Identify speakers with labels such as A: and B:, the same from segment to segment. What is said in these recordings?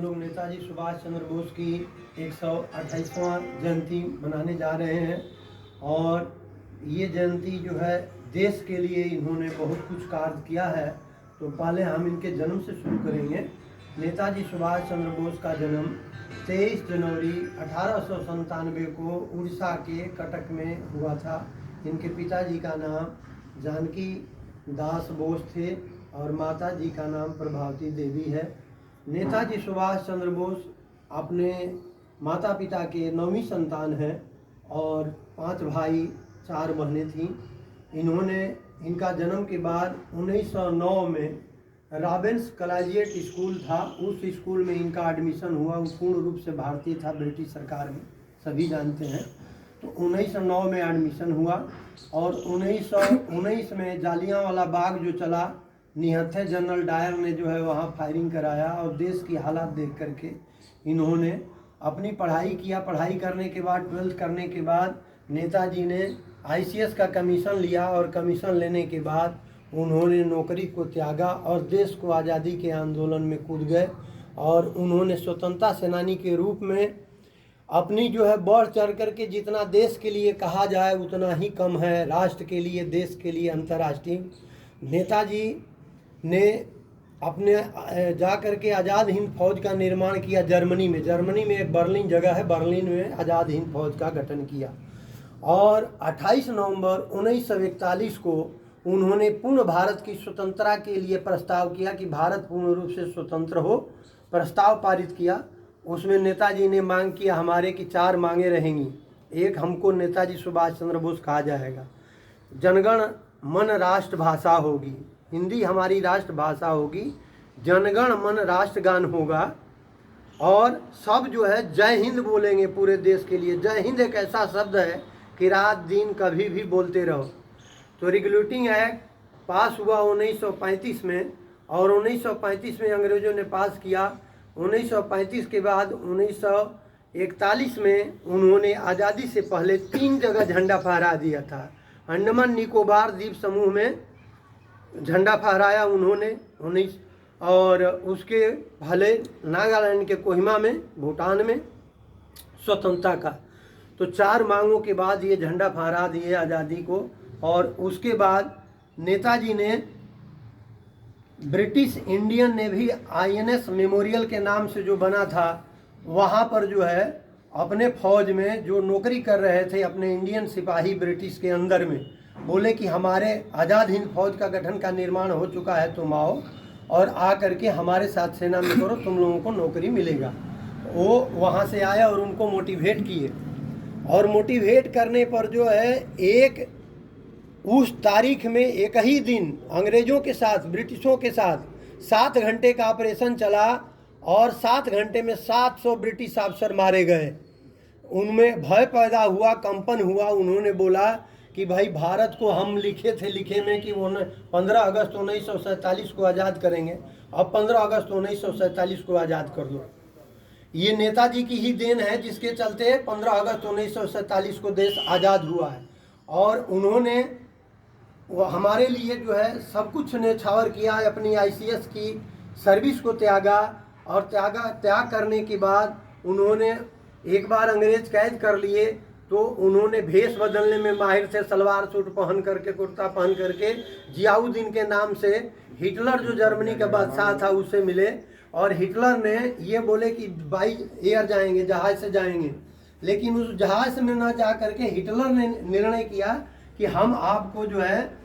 A: लोग नेताजी सुभाष चंद्र बोस की 128वां जयंती मनाने जा रहे हैं। और ये जयंती जो है देश के लिए इन्होंने बहुत कुछ कार्य किया है। तो पहले हम इनके जन्म से शुरू करेंगे। नेताजी सुभाष चंद्र बोस का जन्म 23 जनवरी 1897 को उड़ीसा के कटक में हुआ था। इनके पिताजी का नाम जानकी दास बोस थे और माता जी का नाम प्रभावती देवी है। नेताजी सुभाष चंद्र बोस अपने माता पिता के 9वीं संतान हैं और 5 भाई 4 बहनें थीं। इनका जन्म के बाद 1909 में रॉबिन्स कॉलेजिएट स्कूल था, उस स्कूल में इनका एडमिशन हुआ। वो पूर्ण रूप से भारतीय था, ब्रिटिश सरकार में सभी जानते हैं। तो 1909 में एडमिशन हुआ और 1919 में जालियांवाला बाग जो चला, निहत्थे जनरल डायर ने जो है वहाँ फायरिंग कराया और देश की हालात देख करके इन्होंने अपनी पढ़ाई किया। पढ़ाई करने के बाद 12th करने के बाद नेताजी ने ICS का कमीशन लिया और कमीशन लेने के बाद उन्होंने नौकरी को त्यागा और देश को आज़ादी के आंदोलन में कूद गए। और उन्होंने स्वतंत्रता सेनानी के रूप में अपनी जो है बढ़ चढ़ करके, जितना देश के लिए कहा जाए उतना ही कम है। राष्ट्र के लिए, देश के लिए, अंतर्राष्ट्रीय नेताजी ने अपने जा कर के आज़ाद हिंद फौज का निर्माण किया जर्मनी में एक बर्लिन जगह है, बर्लिन में आज़ाद हिंद फौज का गठन किया। और 28 नवंबर 1941 को उन्होंने पूर्ण भारत की स्वतंत्रता के लिए प्रस्ताव किया कि भारत पूर्ण रूप से स्वतंत्र हो। प्रस्ताव पारित किया। उसमें नेताजी ने मांग किया हमारे की 4 मांगे रहेंगी। एक, हमको नेताजी सुभाष चंद्र बोस कहा जाएगा। जनगण मन राष्ट्र भाषा होगी, हिंदी हमारी राष्ट्र भाषा होगी। जनगण मन राष्ट्रगान होगा और सब जो है जय हिंद बोलेंगे पूरे देश के लिए। जय हिंद एक ऐसा शब्द है कि रात दिन कभी भी बोलते रहो। तो रेगुलेटिंग एक्ट पास हुआ 1935 में और 1935 में अंग्रेजों ने पास किया। 1935 के बाद 1941 में उन्होंने आज़ादी से पहले 3 जगह झंडा फहरा दिया था। अंडमान निकोबार द्वीप समूह में झंडा फहराया उन्होंने 19, और उसके पहले नागालैंड के कोहिमा में, भूटान में स्वतंत्रता का। तो 4 मांगों के बाद ये झंडा फहरा दिए आज़ादी को। और उसके बाद नेताजी ने British Indian navy INS memorial के नाम से जो बना था, वहाँ पर जो है अपने फौज में जो नौकरी कर रहे थे अपने इंडियन सिपाही ब्रिटिश के अंदर में, बोले कि हमारे आज़ाद हिंद फौज का गठन का निर्माण हो चुका है, तुम आओ और आ करके हमारे साथ सेना में करो, तुम लोगों को नौकरी मिलेगा। वो वहाँ से आया और उनको मोटिवेट किए। और मोटिवेट करने पर जो है एक उस तारीख में एक ही दिन अंग्रेज़ों के साथ, ब्रिटिशों के साथ 7 घंटे का ऑपरेशन चला और 7 घंटे में 700 ब्रिटिश अफसर मारे गए। उनमें भय पैदा हुआ, कंपन हुआ। उन्होंने बोला कि भाई भारत को हम लिखे में कि वो 15 अगस्त 1947 को आज़ाद करेंगे, अब 15 अगस्त 1947 को आज़ाद कर दो। ये नेताजी की ही देन है जिसके चलते 15 अगस्त 1947 को देश आज़ाद हुआ है। और उन्होंने वो हमारे लिए जो है सब कुछ न्यौछावर किया। अपनी ICS की सर्विस को त्यागा और त्याग करने के बाद उन्होंने एक बार अंग्रेज कैद कर लिए तो उन्होंने भेष बदलने में माहिर थे। सलवार सूट पहन करके, कुर्ता पहन करके जियाउद्दीन के नाम से हिटलर जो जर्मनी का बादशाह था उससे मिले। और हिटलर ने ये बोले कि बाई एयर जाएंगे, जहाज से जाएंगे। लेकिन उस जहाज में न जा करके हिटलर ने निर्णय किया कि हम आपको जो है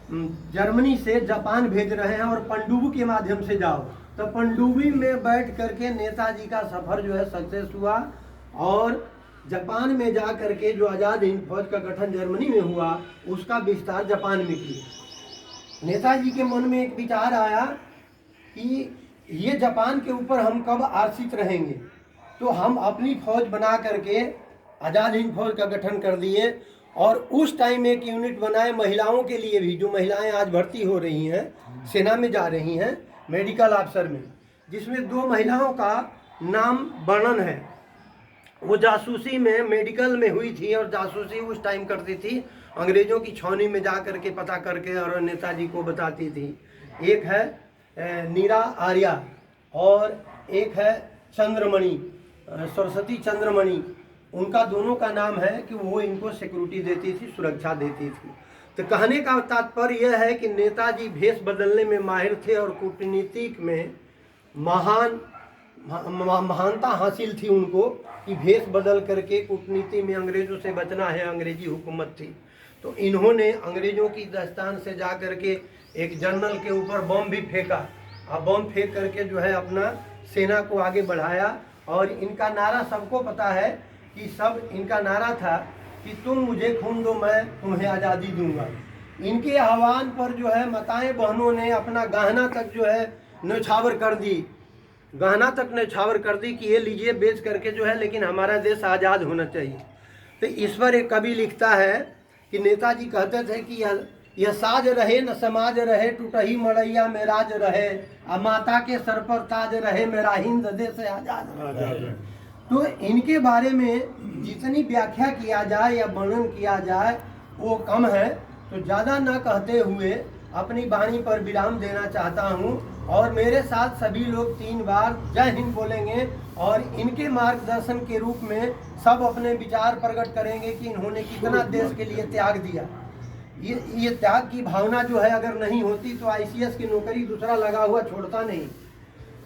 A: जर्मनी से जापान भेज रहे हैं और पनडुब्बी के माध्यम से जाओ। तो पनडुब्बी में बैठ करके नेताजी का सफ़र जो है सक्सेस हुआ और जापान में जा करके जो आज़ाद हिंद फौज का गठन जर्मनी में हुआ उसका विस्तार जापान में किया। नेताजी के मन में एक विचार आया कि ये जापान के ऊपर हम कब आश्रित रहेंगे, तो हम अपनी फौज बना करके आज़ाद हिंद फौज का गठन कर दिए। और उस टाइम एक यूनिट बनाए महिलाओं के लिए भी, जो महिलाएं आज भर्ती हो रही हैं, सेना में जा रही हैं मेडिकल अफसर में, जिसमें 2 महिलाओं का नाम वर्णन है। वो जासूसी में, मेडिकल में हुई थी और जासूसी उस टाइम करती थी, अंग्रेज़ों की छावनी में जा करके पता करके और नेताजी को बताती थी। एक है नीरा आर्या और एक है चंद्रमणि, सरस्वती चंद्रमणि, उनका दोनों का नाम है कि वो इनको सिक्योरिटी देती थी, सुरक्षा देती थी। तो कहने का तात्पर्य यह है कि नेताजी भेष बदलने में माहिर थे और कूटनीतिक में महानता हासिल थी उनको कि भेष बदल करके कूटनीति में अंग्रेज़ों से बचना है, अंग्रेजी हुकूमत थी। तो इन्होंने अंग्रेज़ों की दास्तान से जा करके एक जनरल के ऊपर बम भी फेंका और बम फेंक करके जो है अपना सेना को आगे बढ़ाया। और इनका नारा सबको पता है कि सब इनका नारा था कि तुम मुझे खून दो मैं तुम्हें आज़ादी दूंगा। इनके आह्वान पर जो है माताएं बहनों ने अपना गहना तक जो है न्यौछावर कर दी, गहना तक न्यौछावर कर दी कि ये लीजिए बेच करके जो है, लेकिन हमारा देश आज़ाद होना चाहिए। तो इस पर एक कवि लिखता है कि नेताजी कहते थे कि यह साज रहे न समाज रहे, टूटही मड़ैया में राज रहे, आ माता के सर पर ताज रहे, मेरा हिंद देश आज़ाद रहे। तो इनके बारे में जितनी व्याख्या किया जाए या वर्णन किया जाए वो कम है। तो ज़्यादा न कहते हुए अपनी वाणी पर विराम देना चाहता हूँ और मेरे साथ सभी लोग 3 बार जय हिंद बोलेंगे और इनके मार्गदर्शन के रूप में सब अपने विचार प्रकट करेंगे कि इन्होंने कितना देश के लिए त्याग दिया। ये त्याग की भावना जो है अगर नहीं होती तो ICS की नौकरी दूसरा लगा हुआ छोड़ता नहीं।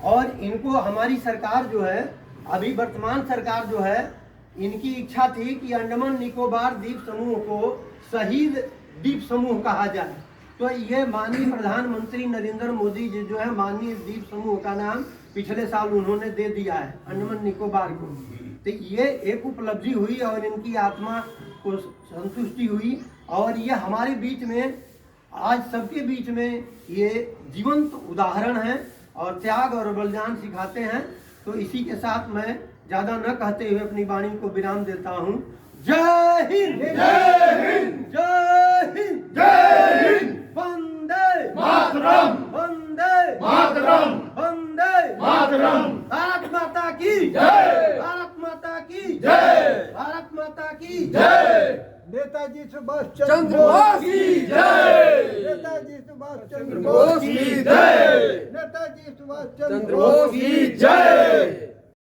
A: और इनको हमारी सरकार जो है, अभी वर्तमान सरकार जो है, इनकी इच्छा थी कि अंडमान निकोबार द्वीप समूह को शहीद द्वीप समूह कहा जाए। तो ये माननीय प्रधानमंत्री नरेंद्र मोदी जी जो है माननीय द्वीप समूह का नाम पिछले साल उन्होंने दे दिया है अंडमान निकोबार को। तो ये एक उपलब्धि हुई और इनकी आत्मा को संतुष्टि हुई और ये हमारे बीच में आज सबके बीच में ये जीवंत उदाहरण है और त्याग और बलिदान सिखाते हैं। तो इसी के साथ मैं ज़्यादा न कहते हुए अपनी वाणी को विराम देता हूँ। जय हिंद, जय हिंद, जय हिंद, जय हिंद। वंदे मातरम, वंदे मातरम, वंदे मातरम। भारत माता की जय, भारत माता की जय, भारत माता की जय।
B: नेताजी सुभाष चंद्र बोस की जय, नेताजी सुभाष चंद्र बोस की जय, नेताजी सुभाष चंद्र बोस की जय।